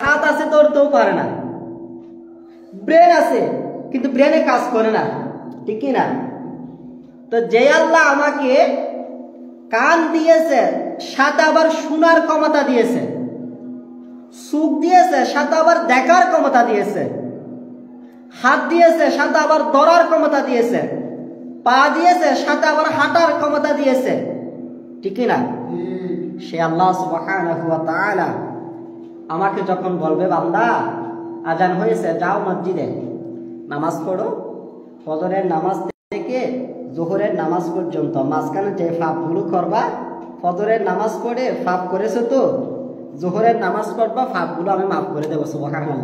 হাত আছে ধরতেও পারে না, ব্রেন আছে কিন্তু ব্রেনে কাজ করে না, ঠিক কি না? তো যে আল্লাহ আমাকে কান দিয়েছে সাথে আবার শোনার ক্ষমতা দিয়েছে, চোখ দিয়েছে সাথে আবার দেখার ক্ষমতা দিয়েছে, হাত দিয়েছে সাথে আবার ধরার ক্ষমতা দিয়েছে, পা দিয়েছে সাথে আবার হাঁটার ক্ষমতা দিয়েছে, ঠিক না? সে আল্লাহ সুবহানাহু ওয়া তাআলা আমাকে যখন বলবে বান্দা আজান হয়েছে যাও মসজিদে নামাজ পড়ো, ফজরের নামাজ থেকে জোহরের নামাজ পর্যন্ত মাঝখানে যে ফাঁপগুলো করবা, ফজরের নামাজ পড়ে ফাঁপ করেছো তো জোহরের নামাজ পড়বা, ফাঁপগুলো আমি মাফ করে দেবো। সুবহানাল্লাহ।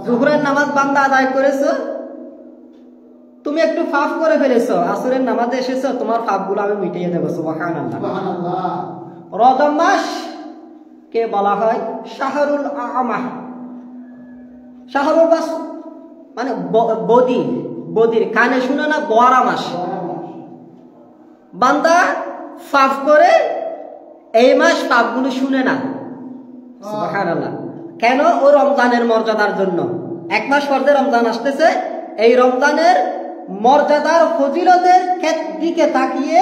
জোহরের নামাজ বান্দা আদায় করেছো, তুমি একটু ফাঁপ করে ফেলেছো, আসরের নামাজে এসেছো, তোমার ফাঁপগুলো আমি মিটিয়ে দেবো। সুবহানাল্লাহ। রজব মাস কে বলা হয় শাহরুল আমাহ। শাহরুল মাস মানে বদির, বদির কানে শুনে না, বড়া মাস। বান্দা ফাঁপ করে এই মাস ফাঁপগুলো শুনে না। সুবহানাল্লাহ। কেন? ও রমজানের মর্যাদার জন্য। এক মাস পরে রমজান আসতেছে, এই রমজানের মর্যাদার ফজিলতের দিকে তাকিয়ে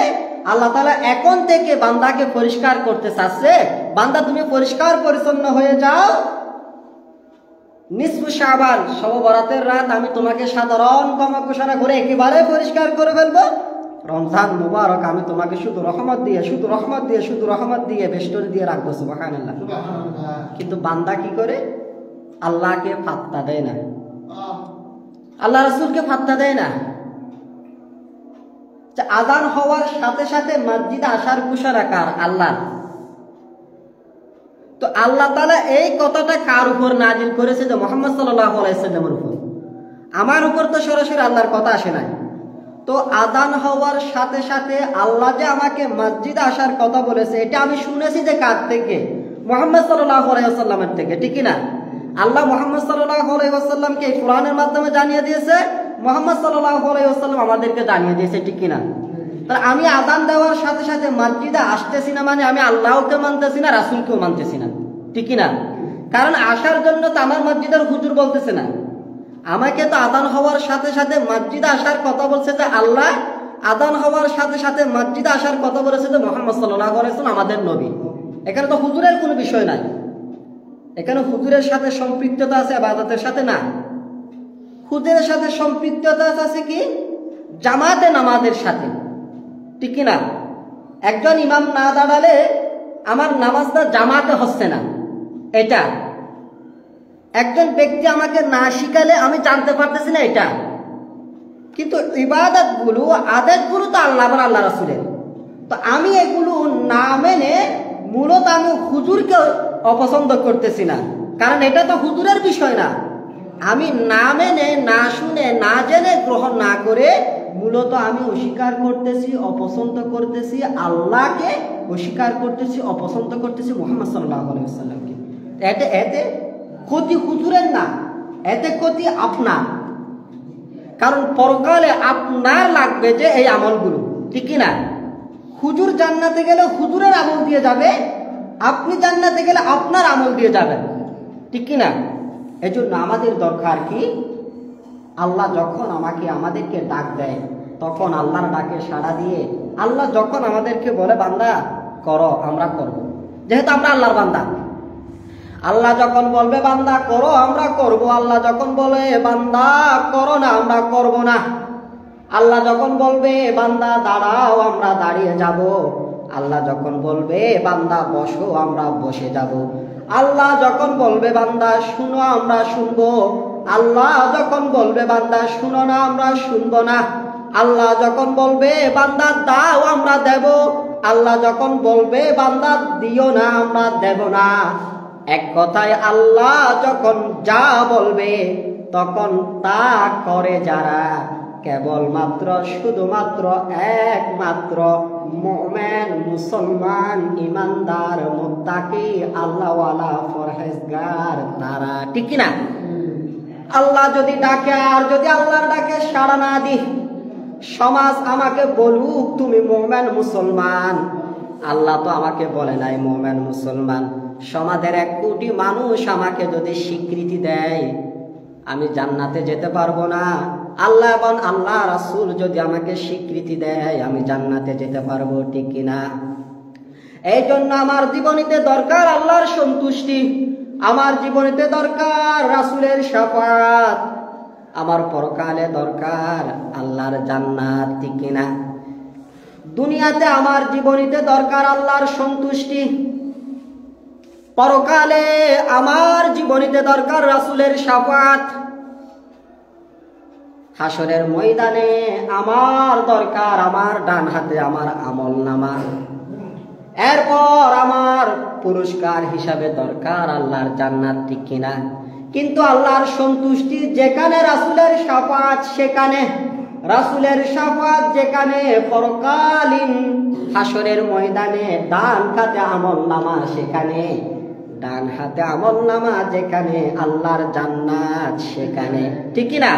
আল্লাহ তাআলা এখন থেকে বান্দাকে পরিষ্কার করতে চাচ্ছে। বান্দা তুমি পরিষ্কার পরিচ্ছন্ন হয়ে যাও, নিসফু শাবান শবে বরাতের রাত আমি তোমাকে সাধারণ ক্ষমা ঘোষণা করে একেবারে পরিষ্কার করে ফেলবো। রমজান মুবারক আমি তোমাকে শুধু রহমত দিয়ে শুধু রহমত দিয়ে শুধু রহমত দিয়ে বেষ্টনী দিয়ে রাখবো। সুবহানাল্লাহ। কিন্তু বান্দা কি করে? আল্লাহকে পাত্তা দেয় না, আল্লাহ রাসূলকে পাত্তা দেয় না। আযান হওয়ার সাথে সাথে মসজিদে আসার ঘোষণা কার? আল্লাহ। তো আল্লাহ তাআলা এই কথাটা কার উপর নাজিল করেছে? যে মুহাম্মদ সাল্লাল্লাহু আলাইহি ওয়াসাল্লামের উপর। আমার উপর তো সরাসরি আল্লাহর কথা আসে নাই। তো আযান হওয়ার সাথে সাথে আল্লাহ যে আমাকে মসজিদে আসার কথা বলেছে, এটা আমি শুনেছি যে কার থেকে? মুহাম্মদ সাল্লাল্লাহু আলাইহি ওয়াসাল্লামের থেকে, ঠিক না? আল্লাহ মুহাম্মদ সাল্লাল্লাহু আলাইহি ওয়াসাল্লামকে এই কোরআনের মাধ্যমে জানিয়ে দিয়েছে, মুহাম্মদ সাল্লাল্লাহু আলাইহি ওয়াসাল্লাম আমাদেরকে জানিয়ে দিয়েছে, ঠিক না? তাহলে আমি আযান দেওয়ার সাথে সাথে মসজিদে আসতেছি না মানে আমি আল্লাহকে মানতেছি না, রাসূলকেও মানতেছি না, ঠিক না? কারণ আসার জন্য তো আমার মসজিদের হুজুর বলতেছে না, আমাকে তো আযান হওয়ার সাথে সাথে মসজিদে আসার কথা বলছে যে আল্লাহ, আযান হওয়ার সাথে সাথে মসজিদে আসার কথা বলেছে যে মুহাম্মদ সাল্লাল্লাহু আলাইহি ওয়াসাল্লাম আমাদের নবী। এখানে তো হুজুরের কোনো বিষয় নাই, এখানে হুজুরের সাথে সম্পৃক্ততা আছে ইবাদতের সাথে না। হুজুরের সাথে সম্পৃক্ততা আছে কি? জামাতে নামাজের সাথে, ঠিক না? একজন ইমাম না দাঁড়ালে আমার নামাজটা জামাতে হচ্ছে না। এটা একজন ব্যক্তি আমাকে না শিখালে আমি জানতে পারতেছি না এটা। কিন্তু ইবাদতগুলো আদেশগুলো তো আল্লাহ আর আল্লাহ রাসূলের। তো আমি এগুলো না মেনে মূলত আমি হুজুরকে অপছন্দ করতেছি না, কারণ এটা তো হুজুরের বিষয় না। আমি না মেনে না শুনে না জেনে গ্রহণ না করে মূলত আমি অস্বীকার করতেছি, অপছন্দ করতেছি আল্লাহকে, অস্বীকার করতেছি, অপছন্দ করতেছি মুহাম্মদ সাল্লাল্লাহু আলাইহি ওয়াসাল্লামকে। এতে ক্ষতি হুজুরের না, এতে ক্ষতি আপনার। কারণ পরকালে আপনার লাগবে যে এই আমলগুলো, ঠিক না? হুজুর জান্নাতে গেলে হুজুরের আমল দিয়ে যাবে, আপনি জান্নাতে গেলে আপনার আমল দিয়ে যাবেন, ঠিক না? এজন্য আমাদের দরকার কি? আল্লাহ যখন আমাদেরকে ডাক দেয় তখন আল্লাহর ডাকে সাড়া দিয়ে, আল্লাহ যখন আমাদেরকে বলে বান্দা করো, আমরা করব, যেহেতু আমরা আল্লাহর বান্দা। আল্লাহ যখন বলবে বান্দা করো, আমরা করব। আল্লাহ যখন বলে বান্দা করো না, আমরা করব না। আল্লাহ যখন বলবে বান্দা দাঁড়াও, আমরা দাঁড়িয়ে যাব। আল্লাহ যখন বলবে বান্দা বসো, আমরা বসে যাব। আল্লাহ যখন বলবে বান্দা শুনো, আমরা শুনবো। আল্লাহ যখন বলবে বান্দা শুনো না, আমরা শুনবো না। আল্লাহ যখন বলবে বান্দা দাও, আমরা দেব। আল্লাহ যখন বলবে বান্দা দিও না, আমরা দেব না। এক কথায় আল্লাহ যখন যা বলবে তখন তা করে যারা, কেবলমাত্র শুধুমাত্র একমাত্র মুমিন, মুসলমান, ইমানদার, মুত্তাকি, আল্লাহওয়ালা, পরহেজগার তারা, ঠিক না? আল্লাহ যদি ডাকে, আর যদি আল্লাহর ডাকে সাড়া না দিই, সমাজ আমাকে বলুক তুমি মুমিন মুসলমান, আল্লাহ তো আমাকে বলে নাই মুমিন মুসলমান। সমাজের 1 কোটি মানুষ আমাকে যদি স্বীকৃতি দেয়, আমি জান্নাতে যেতে পারবো না। আল্লাহ এবং আল্লাহ রাসূল যদি আমাকে স্বীকৃতি দেয়, আমি জান্নাতে যেতে পারবো, ঠিক কিনা? এই জন্য আমার জীবনীতে দরকার আল্লাহর সন্তুষ্টি, আমার জীবনীতে দরকার রাসূলের শাফাত, আমার পরকালে দরকার আল্লাহর জান্নাত, ঠিক কিনা? দুনিয়াতে আমার জীবনীতে দরকার আল্লাহর সন্তুষ্টি, পরকালে আমার জীবনীতে দরকার রাসূলের শাফাত, হাসরের ময়দানে আমার দরকার আমার ডান হাতে আমার আমলনামা, এরপর আমার পুরস্কার হিসাবে দরকার আল্লাহর জান্নাত, ঠিক কিনা? কিন্তু আল্লাহর সন্তুষ্টি যেখানে রাসূলের শাফাত সেখানে, রাসূলের শাফাত যেখানে পরকালীন হাসরের ময়দানে ডান হাতে আমলনামা সেখানে, ডান হাতে আমলনামা যেখানে আল্লাহর জান্নাত সেখানে, ঠিক কিনা?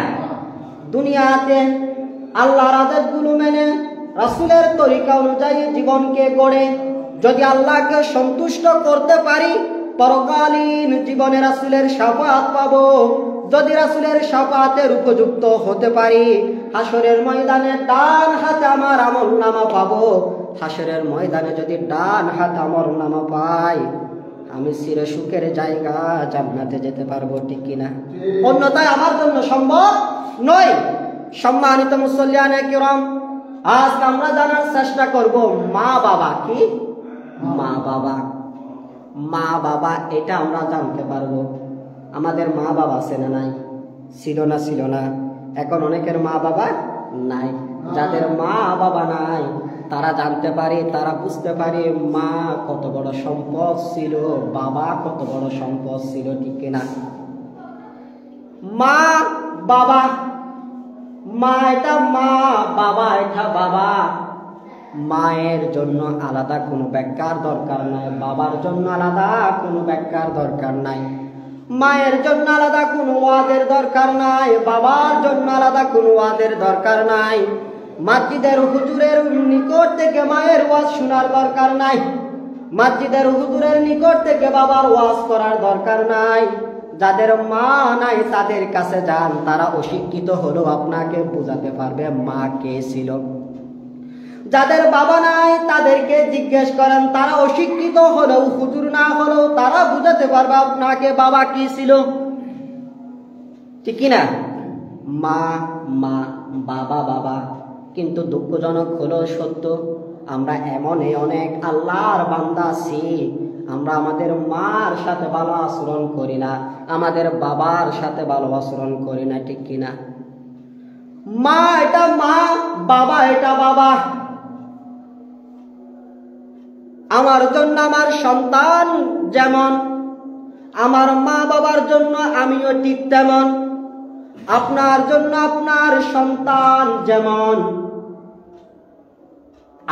দুনিয়াতে আল্লাহর আদেশগুলো মেনে রাসূলের তরিকা অনুযায়ী জীবনকে গড়ে যদি আল্লাহকে সন্তুষ্ট করতে পারি, পরকালীন জীবনে রাসূলের শাফাত পাবো। যদি রাসূলের শাফাতের উপযুক্ত হতে পারি, হাসরের ময়দানে ডান হাতে আমার আমলনামা পাবো। হাসরের ময়দানে যদি ডান হাতে আমলনামা পাই, আমি চির সুখের জায়গা জান্নাতে যেতে পারবো, ঠিক কিনা? অন্যথায় আমার জন্য সম্ভব নয়। সম্মানিত মুসল্লিয়ানে কিরাম, আজ আমরা জানার চেষ্টা করব মা বাবা কি। মা বাবা, মা বাবা এটা আমরা জানতে পারবো। আমাদের মা বাবা আছে না নাই? ছিল না? ছিল না। এখন অনেকের মা বাবা নাই। যাদের মা বাবা নাই তারা জানতে পারে, তারা বুঝতে পারে মা কত বড় সম্পদ ছিল, বাবা কত বড় সম্পদ ছিল, ঠিক কিনা? মা বাবা, মা এটা মা, বাবা এটা বাবা। মায়ের জন্য আলাদা কোনো ব্যাখ্যার দরকার নাই, বাবার জন্য আলাদা কোনো ব্যাখ্যার দরকার নাই, মায়ের জন্য আলাদা কোনো ওয়াজের দরকার নাই, বাবার জন্য আলাদা কোনো ওয়াজের দরকার নাই। মসজিদের হুজুরের নিকট থেকে মায়ের ওয়াজ শোনার দরকার নাই, মসজিদের হুজুরের নিকট থেকে বাবার ওয়াজ করার দরকার নাই। যাদের মা নাই তাদের কাছে যান, তারা অশিক্ষিত হলেও আপনাকে বোঝাতে পারবে মা কে ছিল। যাদের বাবা নাই তাদেরকে জিজ্ঞেস করেন, তারা অশিক্ষিত হলেও হুজুর না হলেও তারা বুঝাতে পারবে আপনাকে বাবা কি ছিল, ঠিক কিনা? মা মা, বাবা বাবা। কিন্তু দুঃখজনক হলো সত্য, আমরা এমনই অনেক আল্লাহর বান্দা আছি, আমরা আমাদের মার সাথে ভালো আচরণ করি না, আমাদের বাবার সাথে ভালো আচরণ করি না, ঠিক কিনা? মা এটা মা, বাবা এটা বাবা। আমার জন্য আমার সন্তান যেমন, আমার মা বাবার জন্য আমিও ঠিক তেমন। আপনার জন্য আপনার সন্তান যেমন,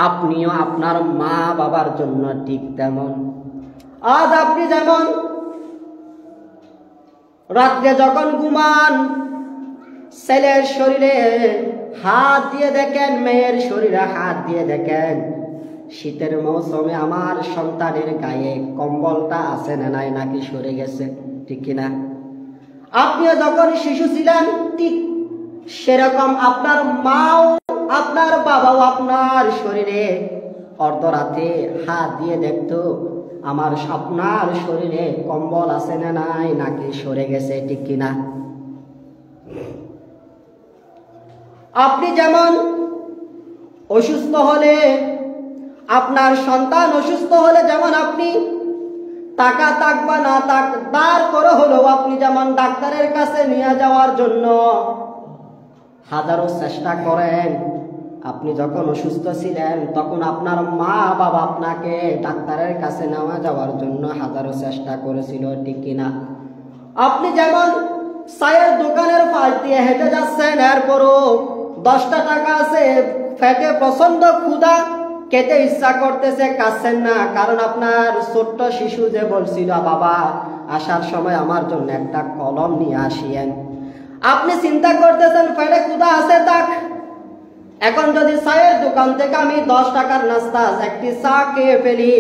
আপনিও আপনার মা বাবার জন্য ঠিক তেমন। আজ আপনি যেমন রাত্রে যখন ঘুমান, ছেলের শরীরে হাত দিয়ে দেখেন, মেয়ের শরীরে হাত দিয়ে দেখেন, শীতের মৌসুমে আমার সন্তানের গায়ে কম্বলটা আছে না নাই, নাকি সরে গেছে, ঠিক কিনা? আপনিও যখন শিশু ছিলেন ঠিক সেরকম আপনার মাও আপনার বাবাও আপনার শরীরে অর্ধরাতে হাত দিয়ে দেখতো আমার আপনার শরীরে কম্বল আছে না নাই, নাকি সরে গেছে, ঠিক কিনা? আপনি যেমন অসুস্থ হলে, আপনার সন্তান অসুস্থ হলে যেমন আপনি টাকা থাক বা না থাক দাঁড় করে হলেও আপনি যেমন ডাক্তারের কাছে নিয়ে যাওয়ার জন্য হাজারো চেষ্টা করেন, আপনি যখন অসুস্থ ছিলেন তখন আপনার মা বাবা আপনাকে ডাক্তারের কাছে নেওয়া যাওয়ার জন্য হাজারো চেষ্টা করেছিল, ঠিক কিনা? আপনি যেমন চায়ের দোকানের পাশ দিয়ে হেঁটে যাচ্ছেন, এরপরও 10টা টাকা আছে, পেটে প্রচন্ড ক্ষুধা, খেতে ইচ্ছা করতেছে, খাচ্ছেন না, কারণ আপনার ছোট্ট শিশু যে বলছিল বাবা আসার সময় আমার জন্য একটা কলম নিয়ে আসিয়েন। আপনি চিন্তা করতেছেন পেটে ক্ষুধা আছে তাক, এখন যদি চায়ের দোকান থেকে আমি 10 টাকার নাস্তা একটি চা খেয়ে ফেলি,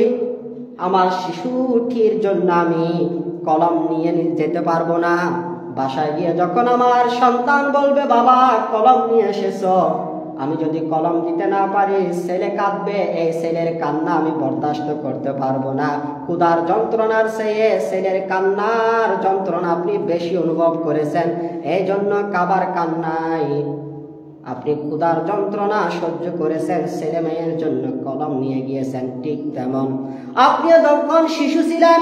আমার শিশুটির জন্য আমি কলম নিয়ে যেতে পারবো না। বাসায় গিয়ে যখন আমার সন্তান বলবে বাবা কলম নিয়ে এসেছো, আমি যদি কলম দিতে না পারি ছেলে কাঁদবে, এই ছেলের কান্না আমি বরদাস্ত করতে পারবো না। ক্ষুধার যন্ত্রণার চেয়ে ছেলের কান্নার যন্ত্রণা আপনি বেশি অনুভব করেছেন, এই জন্য কাবার কান্নায় আপনি ক্ষুধার যন্ত্রণা সহ্য করেছেন, ছেলে মেয়ের জন্য কলম নিয়ে গিয়েছেন। ঠিক তেমন আপনি যখন শিশু ছিলেন,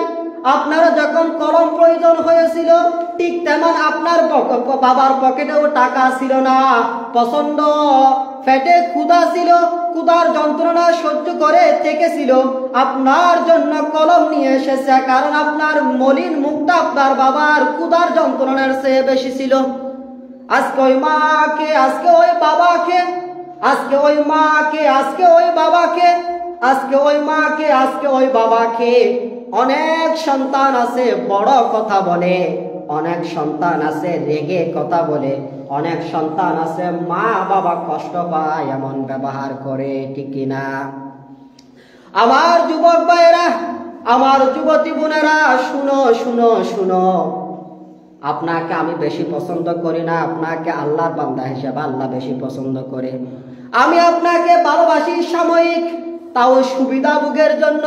আপনার যখন কলম প্রয়োজন হয়েছিল, ঠিক তেমন আপনার বাবার পকেটেও টাকা ছিল না, প্রচন্ড পেটে ক্ষুধা ছিল, ক্ষুধার যন্ত্রণা সহ্য করে থেকেছিল, আপনার জন্য কলম নিয়ে এসেছে, কারণ আপনার মলিন মুখটা আপনার বাবার ক্ষুধার যন্ত্রণার চেয়ে বেশি ছিল। আজকে ওই মাকে, আজকে ওই বাবাকে, আজকে ওই মাকে, আজকে ওই বাবাকে, আজকে ওই মাকে, আজকে ওই বাবাকে অনেক সন্তান আছে বড় কথা বলে, অনেক সন্তান আছে রেগে কথা বলে, অনেক সন্তান আছে মা বাবা কষ্ট পায় এমন ব্যবহার করে। ঠিক কিনা? আমার যুবক ভাইয়েরা, আমার যুবতী বোনেরা, শুনো শুনো শুনো, আপনাকে আমি বেশি পছন্দ করি না, আপনাকে আল্লাহর বান্দা হিসেবে আল্লাহ বেশি পছন্দ করে। আমি আপনাকে ভালোবাসি সাময়িক, তাও সুবিধা ভোগের জন্য।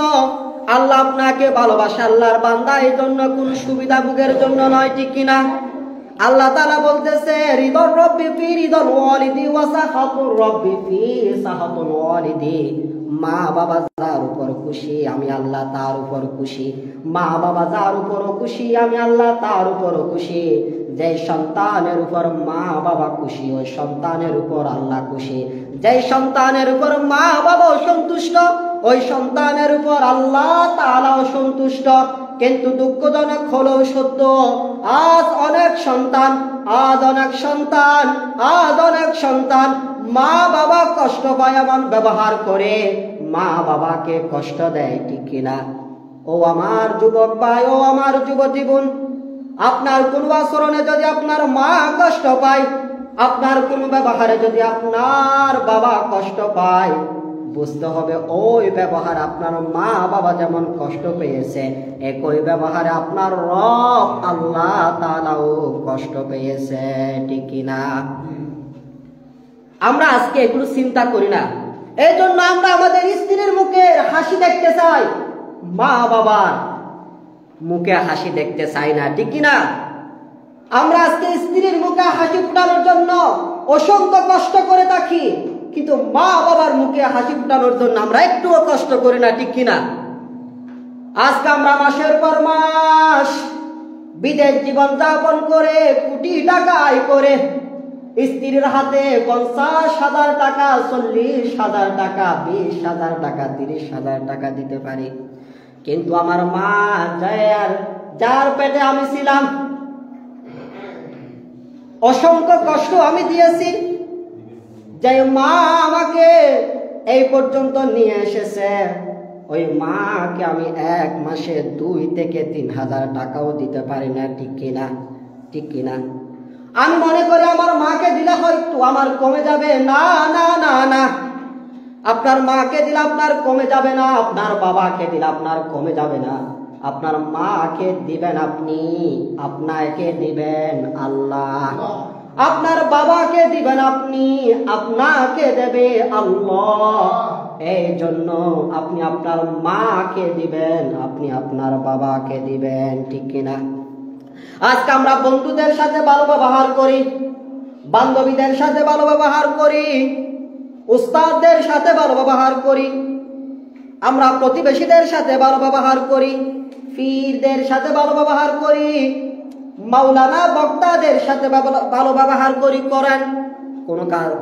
আল্লাহ আপনাকে ভালোবাসে আল্লাহর বান্দা এই জন্য, কোন সুবিধা ভোগের জন্য নয়। ঠিক কিনা? আল্লাহ তাআলা বলতেছে রিদর রব্বি ফি রিদল ওয়ালিদি ওয়া সাখাতুর রব্বি ফি সাখাতুল ওয়ালিদি। মা বাবা যার উপর খুশি আমি আল্লাহ তার উপর খুশি, মা বাবা যার উপর খুশি আমি আল্লাহ তার উপর খুশি। যে সন্তানের উপর মা বাবা খুশি ওই সন্তানের উপর আল্লাহ খুশি, যে সন্তানের উপর মা বাবা সন্তুষ্ট ওই সন্তানের উপর আল্লাহ তাআলা সন্তুষ্ট। কিন্তু দুঃখজনক হলেও সত্য, আজ অনেক সন্তান, আজ অনেক সন্তান, আজ অনেক সন্তান মা বাবা কষ্ট পায় এমন ব্যবহার করে, মা বাবাকে কষ্ট দেয়। ঠিক কিনা? ও আমার যুবক ভাই, ও আমার যুবতী বোন, আপনার কোন আচরণে যদি আপনার মা কষ্ট পায়, আপনার কোন ব্যবহারে যদি আপনার বাবা কষ্ট পায়, বুঝতে হবে ওই ব্যবহার আপনার মা বাবা যেমন কষ্ট পেয়েছে, একই ব্যবহারে আপনার রব আল্লাহ তাআলাও কষ্ট পেয়েছে। ঠিক কিনা? আমরা আজকে এগুলো চিন্তা করি না, এই জন্য আমরা আমাদের স্ত্রীর মুখে হাসি দেখতে চাই, মা বাবার মুখে হাসি দেখতে চাই না। ঠিক কিনা? আমরা আজকে স্ত্রীর মুখে হাসি ফোটানোর জন্য অসংখ্য কষ্ট করে থাকি, কিন্তু মা বাবার মুখে হাসি ফোটানোর জন্য আমরা একটুও কষ্ট করি না। ঠিক কিনা? আজকে আমরা মাসের পর মাস বিদেশ জীবন যাপন করে কোটি টাকা আয় করে স্ত্রীর হাতে 50,000 টাকা, 40,000 টাকা, 20,000 টাকা, 30,000 টাকা দিতে পারি, কিন্তু আমার মা যার পেটে আমি ছিলাম অসংখ্য কষ্ট আমি দিয়েছি, যে মা আমাকে এই পর্যন্ত নিয়ে এসেছে, ওই মাকে আমি এক মাসে 2 থেকে 3,000 টাকাও দিতে পারি না। ঠিক কিনা? ঠিক কিনা? আমি মনে করি আমার মাকে দিলে হয়তো আমার কমে যাবে। না না না না, আপনার মাকে দিলে আপনার কমে যাবে না, আপনার বাবাকে দিলে আপনার কমে যাবে না। আপনার মাকে দিবেন আপনি, আপনাকে দিবেন আল্লাহ। আপনার বাবাকে দিবেন আপনি, আপনাকে দেবে আল্লাহ। এই জন্য আপনি আপনার মাকে দিবেন, আপনি আপনার বাবাকে দিবেন। ঠিক কিনা? আজকে আমরা বন্ধুদের সাথে ভালো ব্যবহার করি, বান্ধবীদের সাথে ভালো ব্যবহার করি, উস্তাদদের সাথে ভালো ব্যবহার করি, আমরা প্রতিবেশীদের সাথে ভালো ব্যবহার করি, পীরদের সাথে ভালো ব্যবহার করি, মাওলানা বক্তাদের সাথে ভালো ব্যবহার করি। করেন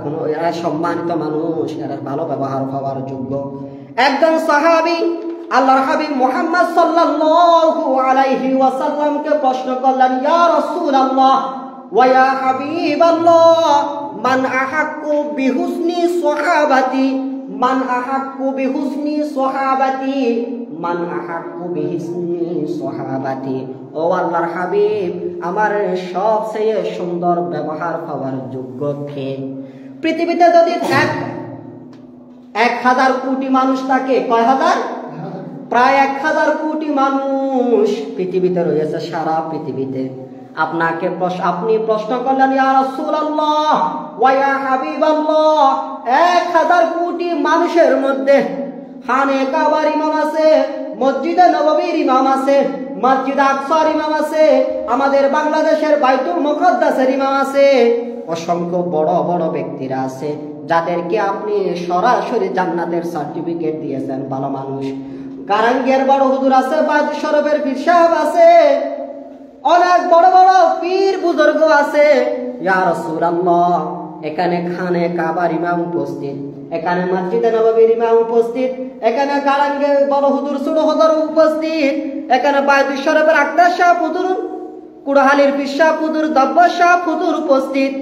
কোনো এরা সম্মানিত মানুষ, এরা ভালো ব্যবহার হওয়ার যোগ্য। একজন সাহাবী আল্লাহর হাবিব মুহাম্মদ সাল্লাল্লাহু আলাইহি ওয়াসাল্লামকে প্রশ্ন করলেন, ইয়া রাসূলুল্লাহ ওয়া ইয়া হাবিবাল্লাহ, মান আহাক্কু বিহুসনি সাহাবাতি, মান আহাক্কু বিহুসনি সাহাবাতি, মান আহাক্কু বিহুসনি সাহাবাতি। ও আল্লাহর হাবিব, আমার সবচেয়ে সুন্দর ব্যবহার পাওয়ার যোগ্য কে? পৃথিবীতে যদি 1,000 কোটি মানুষ থাকে, কয় হাজার? প্রায় 1,000 কোটি মানুষ পৃথিবীতে রয়েছে, সারা পৃথিবীতে। আপনি প্রশ্ন করলেন, ইয়া রাসূলুল্লাহ ওয়া ইয়া হাবিবাল্লাহ, 1,000 কোটি মানুষের মধ্যে খানে কাবার ইমাম আছে, মসজিদে নববীর ইমাম আছে, মসজিদ আকসার ইমাম আছে, আমাদের বাংলাদেশের বাইতুল মুকাদ্দাসের ইমাম আছে, অসংখ্য বড় বড় ব্যক্তিরা আছে যাদেরকে আপনি সরাসরি জান্নাতের সার্টিফিকেট দিয়েছেন, ভালো মানুষ। কারাঙ্গের বড় হুজুর আছে, বায়তুল শরীফের পীর সাহেব আছে, অনেক বড় বড় পীর বুজুর্গ আছে। ইয়া রাসূলুল্লাহ, এখানে খানে কাবার ইমাম উপস্থিত, এখানে মসজিদে নববীর ইমাম উপস্থিত, এখানে কারাঙ্গে বড় হুজুর ছোট হুজুর উপস্থিত, এখানে বায়তুল শরীফের আক্তার সাহেব হুজুর, কুড়াহালির পীর সাহেব হুজুর, দব্বর সাহেব হুজুর উপস্থিত।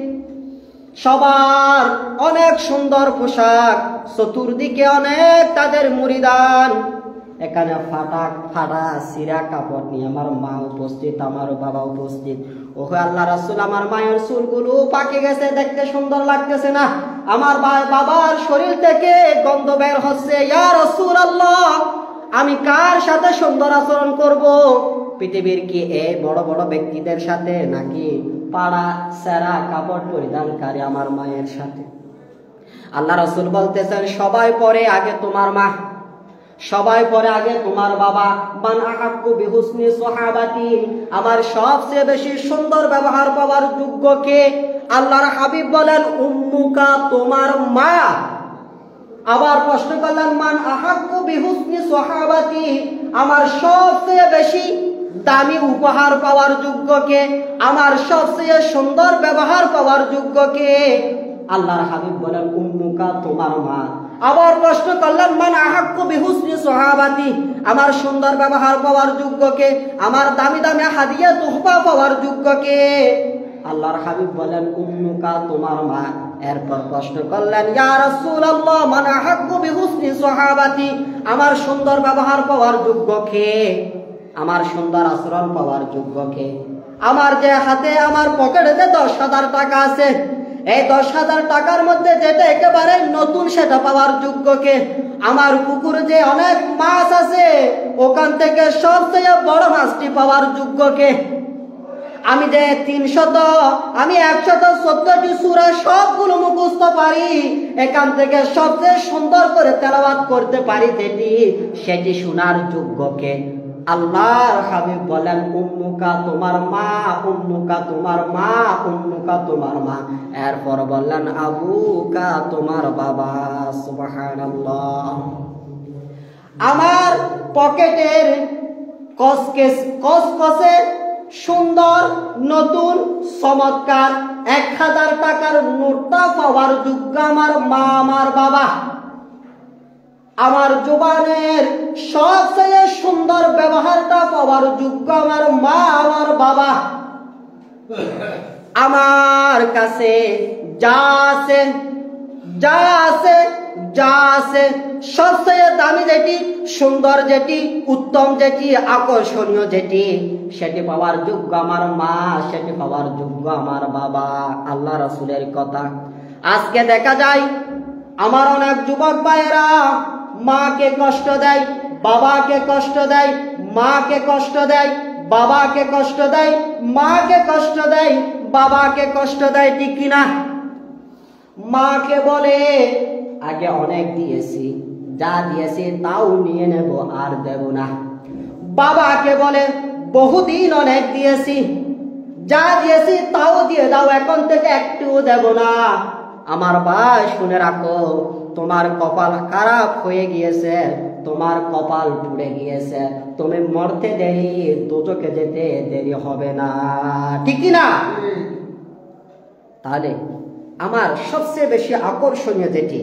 সবার অনেক সুন্দর পোশাক, চতুর্দিকে অনেক তাদের মুরিদান। এখানে ফাটা সিরা কাপড় নিয়ে আমার মা উপস্থিত, আমার বাবা উপস্থিত। ওহে আল্লাহ রাসূল, আমার মায়ের চুলগুলো পাকে গেছে, দেখতে সুন্দর লাগতেছে না, আমার বাবার শরীর থেকে গন্ধ বের হচ্ছে। ইয়া রাসূলুল্লাহ, আমি কার সাথে সুন্দর আচরণ করব? পৃথিবীর কি এই বড় বড় ব্যক্তিদের সাথে, নাকি পাড়া সেরা কাপড় পরিধানকারী আমার মায়ের সাথে? আল্লাহ রাসূল বলতেছেন, সবাই পরে আগে তোমার মা, সবাই পরে আগে তোমার বাবা। মান আহাক্কু বিহুসনি সাহাবাতি, আমার সবচেয়ে বেশি সুন্দর ব্যবহার পাওয়ার যোগ্য কে? আল্লাহর হাবিব বলেন, উম্মুকা, তোমার মা। আবার প্রশ্ন করলেন, মান আহাক্কু বিহুসনি সাহাবাতি, আমার সবচেয়ে বেশি দামি উপহার পাওয়ার যোগ্য কে? আমার সবচেয়ে সুন্দর ব্যবহার পাওয়ার যোগ্য কে? আল্লাহর হাবিব বলেন, উম্মুকা, তোমার মা। আবার প্রশ্ন করলেন, মান আহাক্কু বিহুসনি সাহাবাতি, আমার সুন্দর ব্যবহার পাওয়ার যোগ্য কে? আমার দামি দামি হাদিয়া তোহফা পাওয়ার যোগ্য কে? আল্লাহর হাবিব বলেন, উম্মুকা, তোমার মা। এরপর প্রশ্ন করলেন, ইয়া রাসূলুল্লাহ, মান আহাক্কু বিহুসনি সাহাবাতি, আমার সুন্দর ব্যবহার পাওয়ার যোগ্য কে? আমার সুন্দর আচরণ পাওয়ার যোগ্য কে? আমার যে হাতে, আমার পকেটে যে 10,000 টাকা আছে, এই 10,000 টাকার মধ্যে যেটা একেবারে নতুন, সেটা পাওয়ার যোগ্য কে? আমার পুকুরে যে অনেক মাছ আছে, ওখান থেকে সবচেয়ে বড় মাছটি পাওয়ার যোগ্য কে? আমি যে 114টি সূরা সবগুলো মুখস্থ পারি, এখান থেকে সবচেয়ে সুন্দর করে তেলাওয়াত করতে পারি, সেটি শোনার যোগ্য কে? আল্লাহর হাবিব বলেন, উম্মুকা, তোমার মা, উম্মুকা, তোমার মা, উম্মুকা, তোমার মা। এরপর বললেন, আবুকা, তোমার বাবা। সুবহানাল্লাহ। আমার পকেটের কসকসে সুন্দর নতুন চমৎকার 1,000 টাকার নোটটা পাওয়ার যোগ্য আমার মা, আমার বাবা। আমার জবানের সবচেয়ে সুন্দর ব্যবহারটা পাওয়ার যোগ্য আমার মা, আমার বাবা। আমার কাছে যা আছে সবচেয়ে দামি যেটি, সুন্দর যেটি, উত্তম যেটি, আকর্ষণীয় যেটি, সেটি পাওয়ার যোগ্য আমার মা, সেটি পাওয়ার যোগ্য আমার বাবা। আল্লাহ রাসূলের কথা। আজকে দেখা যায় আমার অনেক যুবক ভাইয়েরা মাকে কষ্ট দেয়, বাবাকে কষ্ট দেয়, মাকে কষ্ট দেয়, বাবাকে কষ্ট দেয়, মাকে কষ্ট দেয়, বাবাকে কষ্ট দেয়, ঠিক কিনা? মাকে বলে, আগে অনেক দিয়েছি, যা দিয়েছি তাও নিয়ে নেব, আর দেব না। বাবাকে বলে, বহুদিন অনেক দিয়েছি, যা দিয়েছি তাও দিয়ে দাও, এখন থেকে একটুও দেব না। আমার ভাই, শুনে রাখো, তোমার কপাল খারাপ হয়ে গিয়েছে, তোমার কপাল পুড়ে গিয়েছে, তুমি মরতে দেরি, দোজখে যেতে দেরি হবে না, ঠিক কিনা? তাহলে আমার সবচেয়ে বেশি আকর্ষণীয় যেটি,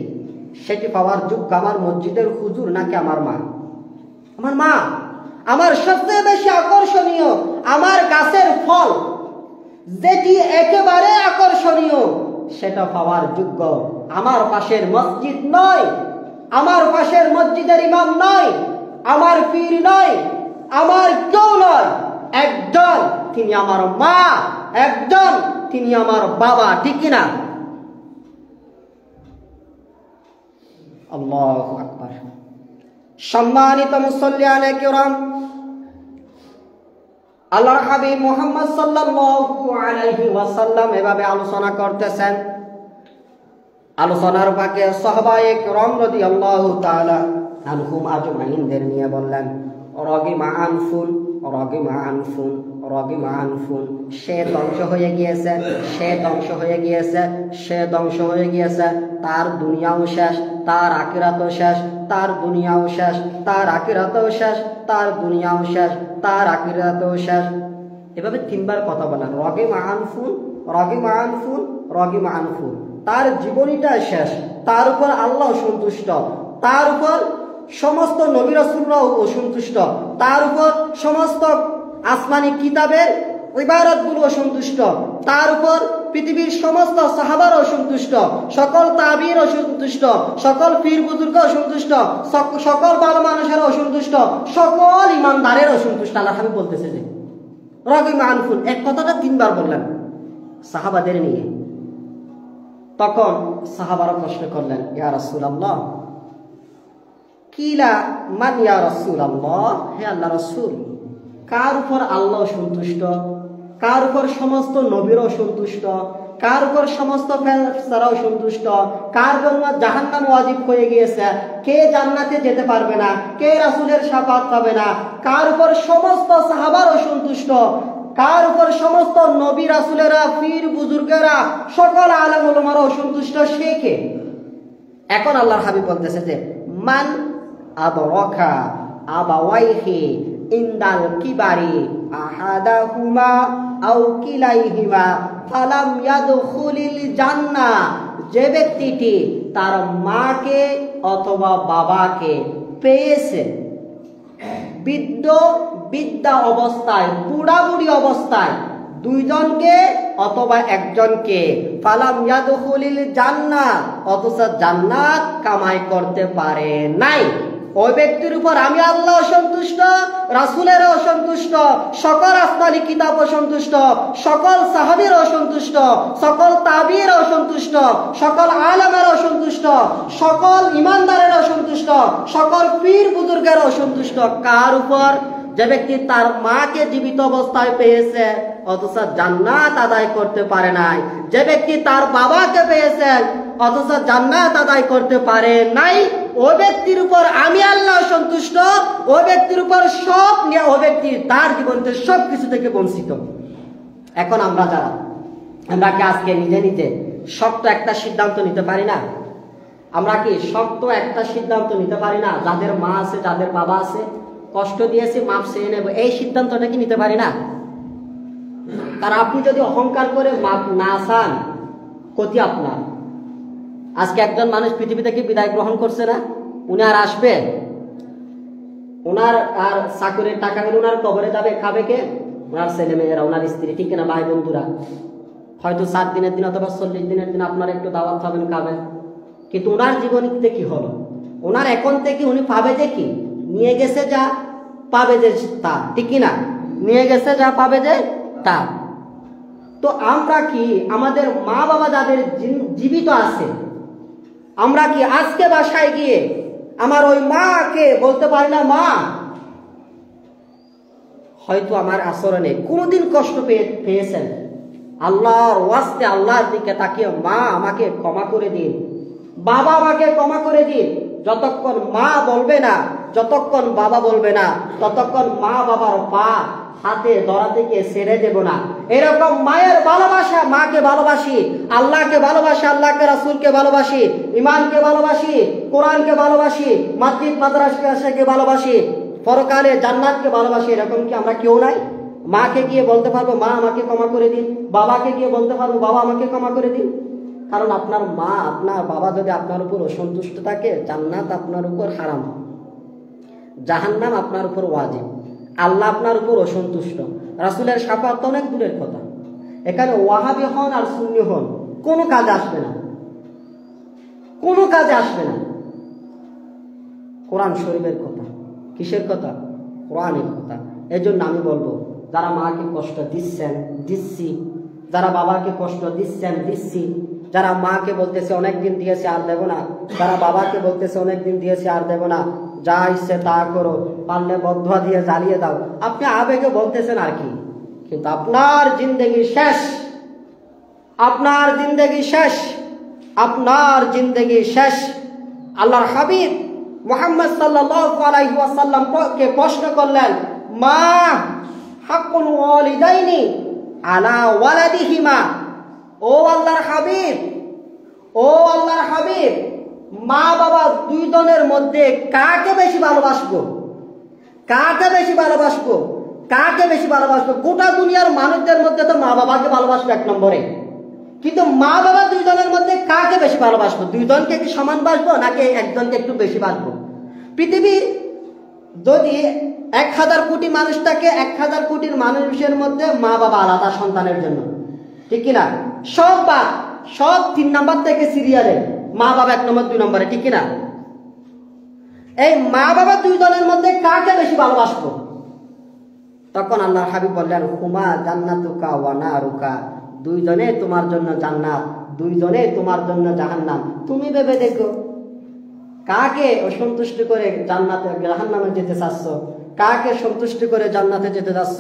সেটি পাওয়ার যোগ্য আমার মসজিদের হুজুর নাকি আমার মা? আমার মা। আমার সবচেয়ে বেশি আকর্ষণীয় আমার গাছের ফল, যেটি একেবারে আকর্ষণীয়, সেটা পাওয়ার যোগ্য আমার পাশের মসজিদ নয়, আমার পাশের মসজিদের ইমাম নয়, আমার পীর নয়, আমার কেউ নয়, একজন তিনি আমার মা, একজন তিনি আমার বাবা, ঠিক কিনা? আল্লাহু আকবার। সম্মানিত মুসল্লিয়ানে কিরাম, আল্লাহর হাবিব মুহাম্মদ সাল্লাল্লাহু আলাইহি ওয়াসাল্লাম এভাবে আলোচনা করতেছেন। আলোচনার ফাঁকে সাহাবায়ে কিরাম রাদিয়াল্লাহু তাআলা আনহুম আজমাইনদের নিয়ে বললেন, রাগিমা আনফুন, রাগিমা আনফুন, রাগিমা আনফুন। সে ধ্বংস হয়ে গিয়েছে, সে ধ্বংস হয়ে গিয়েছে, সে ধ্বংস হয়ে গিয়েছে। তার দুনিয়াও শেষ, তার আখিরাতও শেষ, তার দুনিয়াও শেষ, তার আখিরাতও শেষ, তার দুনিয়াও শেষ, তার আখিরাতও শেষ। এভাবে তিনবার কথা বলেন, রাগিমা আনফুন, রাগিমা আনফুন, রাগিমা আনফুন। তার জীবনীটা শেষ, তার উপর আল্লাহ সন্তুষ্ট, তার উপর সমস্ত নবী রাসূলরাও অসন্তুষ্ট, তার উপর সমস্ত আসমানি কিতাবের ইবারতগুলো অসন্তুষ্ট, তার উপর পৃথিবীর সমস্ত সাহাবার অসন্তুষ্ট, সকল তাবির অসন্তুষ্ট, সকল পীর বুজুর্গ অসন্তুষ্ট, সকল ভালো মানুষের অসন্তুষ্ট, সকল ইমানদারের অসন্তুষ্ট। আল্লাহ হাবিব বলতেছে যে রাগিমা আনফুন, এক কথাটা তিনবার বললেন সাহাবাদের নিয়ে। তখন সাহাবারা প্রশ্ন করলেন, ইয়া রাসূলুল্লাহ, কিলা মান ইয়া রাসূলুল্লাহ, হে আল্লাহ রাসূল, কার উপর আল্লাহ সন্তুষ্ট, কার উপর সমস্ত নবীর সন্তুষ্ট, কার উপর সমস্ত ফেরেশতারাও সন্তুষ্ট, কার জন্য জাহান্নাম ওয়াজিব হয়ে গিয়েছে, কে জান্নাতে যেতে পারবে না, কে রাসূলের শাফাত পাবে না, কার উপর সমস্ত সাহাবারও সন্তুষ্ট, কার উপর সমস্ত নবী রাসূলেরা, পীর বুজুর্গেরা, সকল আলেম ওলামারা অসন্তুষ্ট, সে কে? এখন আল্লাহর হাবিব বলতেছে যে মান আদরাকা আবাওয়াইহি ইনদাল কিবারি আহাদাহুমা আও কিলাইহিমা ফালাম ইয়াদখুলিল জান্নাহ। যে ব্যক্তিটি তার মাকে অথবা বাবাকে পেয়েছে বিদ্যা অবস্থায়, বুড়াবুড়ি অবস্থায়, দুইজনকে অথবা একজনকে, ফালাম ইয়াদখুলিল জান্নাহ, অথচ জান্নাত কামাই করতে পারে নাই, ওই ব্যক্তির উপর আমি আল্লাহ অসন্তুষ্ট, রাসূলের অসন্তুষ্ট, সকল আসমানি কিতাব অসন্তুষ্ট, সকল সাহাবীর অসন্তুষ্ট, সকল তাবিঈর অসন্তুষ্ট, সকল আলেমের অসন্তুষ্ট, সকল ইমানদারের অসন্তুষ্ট, সকল পীর বুজুর্গের অসন্তুষ্ট। কার উপর? যে ব্যক্তি তার মাকে জীবিত অবস্থায় পেয়েছে অথচ জান্নাত আদায় করতে পারে নাই, যে ব্যক্তি তার বাবাকে পেয়েছেন অথচ জান্নাত আদায় করতে পারে নাই, ওই ব্যক্তির উপর আমি আল্লাহ সন্তুষ্ট, ওই ব্যক্তির উপর সব নিয়ে ওই ব্যক্তি তার জীবনতে সব কিছু থেকে বঞ্চিত। এখন আমরা যারা, আমরা কি আজকে নিজে নিজে শক্ত একটা সিদ্ধান্ত নিতে পারি না? আমরা কি শক্ত একটা সিদ্ধান্ত নিতে পারি না? যাদের মা আছে, যাদের বাবা আছে, কষ্ট দিয়েছে, মাপ চেয়ে নেব, এই সিদ্ধান্তটা কি নিতে পারি না? কারণ আপনি যদি অহংকার করে মাপ না চান, ক্ষতি আপনার। আজকে একজন মানুষ পৃথিবী থেকে বিদায় গ্রহণ করছে না, উনি আর আসবে? ওনার আর চাকরির টাকা গেলে ওনার কবরে যাবে, খাবে কে? ওনার ছেলে মেয়েরা, ওনার স্ত্রী, ঠিক না ভাই বন্ধুরা? হয়তো 7 দিনের দিন অথবা 40 দিনের দিন আপনার একটু দাওয়াত খাবেন, খাবেন, কিন্তু ওনার জীবনীতে কি হলো? ওনার এখন থেকে উনি পাবে যে কি? নিয়ে গেছে যা পাবে যে তা, ঠিক না? নিয়ে গেছে যা পাবে যে তা। তো আমরা কি আমাদের মা বাবা যাদের জীবিত আছে, আমরা কি আজকে বাসায় গিয়ে আমার ওই মাকে বলতে পারি না, মা হয়তো আমার আচরণে কোনোদিন কষ্ট পেয়েছেন, আল্লাহর ওয়াস্তে আল্লাহর দিকে তাকিয়ে মা আমাকে ক্ষমা করে দিন, বাবা আমাকে ক্ষমা করে দিন। যতক্ষণ মা বলবে না, যতক্ষণ বাবা বলবে না, ততক্ষণ মা বাবার পা হাতে ধরা থেকে ছেড়ে দেব না। এরকম মায়ের ভালোবাসা, মাকে ভালোবাসি, আল্লাহকে ভালোবাসি, আল্লাহকে রাসূলকে ভালোবাসি, ইমানকে ভালোবাসি, কোরআনকে ভালোবাসি, মসজিদ মাদ্রাসাকে ভালোবাসি, পরকালে জান্নাতকে ভালোবাসি। এরকম কি আমরা কেউ নাই? মাকে গিয়ে বলতে পারবো মা আমাকে ক্ষমা করে দিন, বাবাকে গিয়ে বলতে পারবো বাবা আমাকে ক্ষমা করে দিন? কারণ আপনার মা, আপনার বাবা যদি আপনার উপর অসন্তুষ্ট থাকে, জান্নাত আপনার উপর হারাম, জাহান্নাম আপনার উপর ওয়াজিব, আল্লাহ আপনার উপর অসন্তুষ্ট, রাসূলের শাফাত অনেক দূরের কথা। এখানে ওয়াহাবি হন আর সুন্নি হন, কোনো কাজে আসবে না, কোনো কাজে আসবে না। কোরআন শরীফের কথা। কিসের কথা? কোরআনের কথা। এই জন্য আমি বলবো, যারা মাকে কষ্ট দিচ্ছি, যারা বাবাকে কষ্ট দিচ্ছি, যারা মাকে বলতেছে অনেকদিন দিয়েছে আর দেবো না, যারা বাবাকে বলতেছে অনেকদিন দিয়েছে আর দেবো না, যা ইচ্ছে তা করো, পারলে বদুয়া দিয়ে জ্বালিয়ে দাও, আপনি আবেগে বলতেছেন আর কি, কিন্তু আপনার জিন্দেগি শেষ, আপনার জিন্দেগি শেষ, আপনার জিন্দেগি শেষ। আল্লাহর হাবিব মুহাম্মদ সাল্লাল্লাহু আলাইহি ওয়াসাল্লাম কে প্রশ্ন করলেন, মা হাক্কুল ওয়ালিদাইনি আলা ওয়ালাদিহিমা। ও আল্লাহর হাবিব, ও আল্লাহর হাবিব, মা বাবা দুই জনের মধ্যে কাকে বেশি ভালোবাসবো? কাকে বেশি ভালোবাসবো? কাকে বেশি ভালোবাসবো? গোটা দুনিয়ার মানুষদের মধ্যে তো মা বাবাকে ভালোবাসবো এক নম্বরে, কিন্তু মা বাবা দুইজনের মধ্যে কাকে বেশি ভালোবাসবো? দুইজনকে কি সমান বাসবো নাকি একজনকে একটু বেশি বাসবো? পৃথিবীর যদি 1000 কোটি মানুষ থাকে, 1000 কোটির মানুষের মধ্যে মা বাবা আলাদা সন্তানের জন্য, ঠিক কিনা? সব 3 নাম্বার থেকে সিরিয়ালে, মা বাবা 1 নম্বর 2 নম্বরে, ঠিক কিনা? এই মা বাবা দুইজনের মধ্যে কাকে বেশি ভালোবাসবো? তখন আল্লাহর হাবিব বললেন, হুমা জান্নাতুকা ওয়া নারুকা। দুইজনে তোমার জন্য জান্নাত, দুইজনে তোমার জন্য জাহান্নাম। তুমি ভেবে দেখো, কাকে সন্তুষ্ট করে জান্নাতে জাহান্নামে যেতে চাচ্ছ, কাকে সন্তুষ্ট করে জান্নাতে যেতে যাচ্ছ?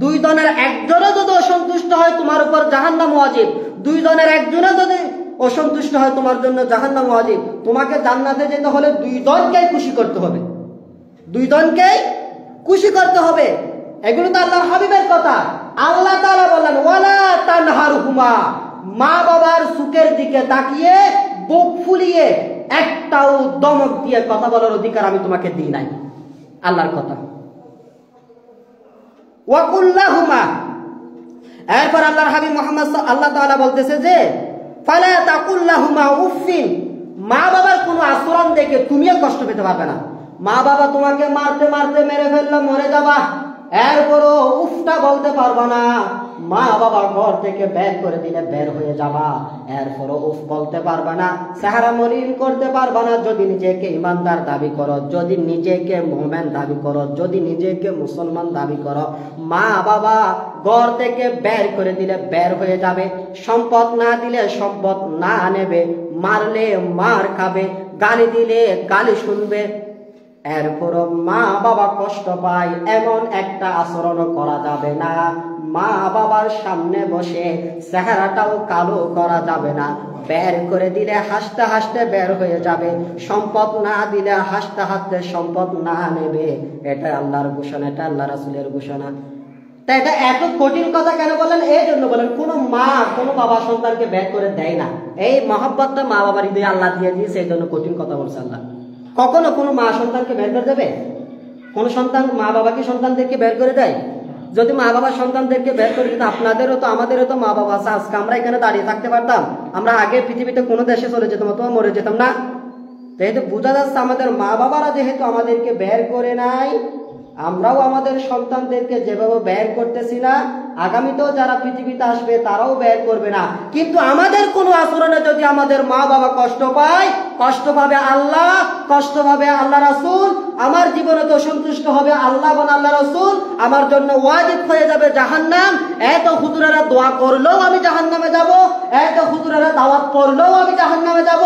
দুইজনের একজনও যদি অসন্তুষ্ট হয় তোমার উপর জাহান্নাম ওয়াজিব, দুইজনের একজনও যদি অসন্তুষ্ট হয় তোমার জন্য জাহান্নাম ওয়াজিব। তোমাকে জান্নাতে যেতে হলে দুইজনকেই খুশি করতে হবে, দুইজনকেই খুশি করতে হবে। এগুলো তো আল্লাহর হাবিবের কথা। আল্লাহ তাআলা বললেন, ওয়ালা তানহারহুমা, মা বাবার সুখের দিকে তাকিয়ে বুক ফুলিয়ে একটাও দমক দিয়ে কথা বলার অধিকার আমি তোমাকে দিই নাই। আল্লাহর কথা। ওয়াকুল্লাহুমা, এরপর আল্লাহর হাবিব মুহাম্মদ আল্লাহ তাআলা বলতেছে যে ফালা তাকুল্লাহুমা উফিন, মা বাবার কোনো আচরণ দেখে তুমিও কষ্ট পেতে পারবে না। মা বাবা তোমাকে মারতে মারতে মেরে ফেললো, মরে যাবা, এরপরও উফটা বলতে পারবা না। মা বাবা ঘর থেকে বের করে দিলে বের হয়ে যাবা, এরপরও উফ বলতে পারবা না, চেহারা মলিন করতে পারবা না। যদি নিজেকে ইমানদার দাবি করো, যদি নিজেকে মুমিন দাবি করো, যদি নিজেকে মুসলমান দাবি করো, মা বাবা ঘর থেকে বের করে দিলে বের হয়ে যাবে, সম্পদ না দিলে সম্পদ না নেবে, মারলে মার খাবে, গালি দিলে গালি শুনবে। এরপরও মা বাবা কষ্ট পায় এমন একটা আচরণ করা যাবে না। মা বাবার সামনে বসে চেহারাটাও কালো করা যাবে না। বের করে দিলে হাসতে হাসতে বের হয়ে যাবে, সম্পদ না দিলে হাসতে হাসতে সম্পদ না নেবে। এটা আল্লাহর ঘোষণা, এটা আল্লাহ রাসূলের ঘোষণা। তাই এটা এত কঠিন কথা কেন বলেন? এই জন্য বলেন, কোনো মা কোনো বাবা সন্তানকে বের করে দেয় না। এই মহব্বতটা মা বাবার হৃদয়ে আল্লাহ দিয়ে দিয়েছে, এই জন্য কঠিন কথা বলছে আল্লাহ। কখনো কোনো মা সন্তানকে বের করে দেবে? কোন সন্তান মা বাবাকে সন্তানদেরকে বের করে দেয়? যদি মা বাবা সন্তানদেরকে বের করে দিত, আপনাদেরও তো আমাদেরও তো মা বাবা আছে, আজকে আমরা এখানে দাঁড়িয়ে থাকতে পারতাম? আমরা আগে পৃথিবীতে কোনো দেশে চলে যেতাম অথবা মরে যেতাম না? যেহেতু বোঝা যাচ্ছে আমাদের মা বাবারা যেহেতু আমাদেরকে বের করে নাই, আমরাও আমাদের সন্তানদেরকে যেভাবে বের করতেছি না, আগামীতেও যারা পৃথিবীতে আসবে তারাও বের করবে না। কিন্তু আমাদের কোনো আচরণে যদি আমাদের মা বাবা কষ্ট পায়, কষ্ট পাবে আল্লাহ, কষ্ট পাবে আল্লাহ রাসূল, আমার জীবনে তো সন্তুষ্ট হবে আল্লাহ এবং আল্লাহ রাসূল, আমার জন্য ওয়াজিব হয়ে যাবে জাহান্নাম। এত হুজুরেরা দোয়া করলেও আমি জাহান্নামে যাব, এত হুজুরেরা দাওয়াত করলেও আমি জাহান্নামে যাব,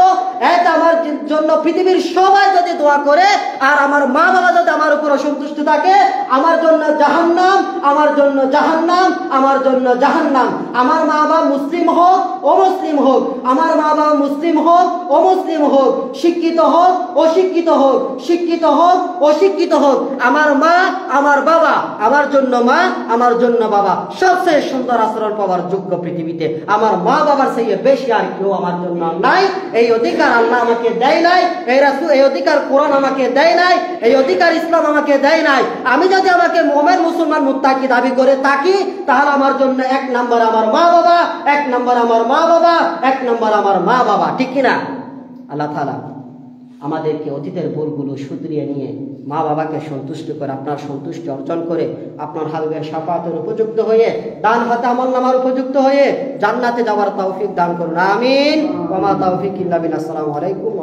এত আমার জন্য পৃথিবীর সবাই যদি দোয়া করে আর আমার মা বাবা যদি আমার উপর অসন্তুষ্ট থাকে, আমার জন্য জাহান্নাম, আমার জন্য জাহান্নাম, আমার জন্য জাহান্নাম। আমার মা বাবা মুসলিম হোক অমুসলিম হোক, আমার মা বাবা মুসলিম হোক অমুসলিম হোক, শিক্ষিত হোক অশিক্ষিত হোক, শিক্ষিত হোক অশিক্ষিত হোক, আমার মা আমার বাবা, আমার জন্য মা আমার জন্য বাবা। সবচেয়ে সুন্দর আচরণ পাওয়ার যোগ্য পৃথিবীতে আমার মা বাবার চেয়ে বেশি আর কেউ আমার জন্য নাই। এই অধিকার আল্লাহ আমাকে দেয় নাই, এই রাসূল এই অধিকার কোরআন আমাকে দেয় নাই, এই অধিকার ইসলাম আমাকে দেয় নাই। আমি যদি আমাকে মুমিন মুসলমান মুত্তাকি দাবি করে থাকি, তাহলে আমার জন্য 1 নম্বর আমার মা বাবা, 1 নম্বর আমার মা বাবা, 1 নম্বর আমার মা বাবা, ঠিক কিনা? আল্লাহ তাআলা আমাদেরকে অতীতের ভুলগুলো শুধরিয়ে নিয়ে মা বাবাকে সন্তুষ্ট করে, আপনার সন্তুষ্টি অর্জন করে, আপনার হাবিবের শাফাতের উপযুক্ত হয়ে, ডান হাতে আমলনামার উপযুক্ত হয়ে জান্নাতে যাওয়ার তৌফিক দান করুন। আমিন। ওয়া মা তৌফিক ইল্লা বিল্লাহ। আসসালামু আলাইকুম।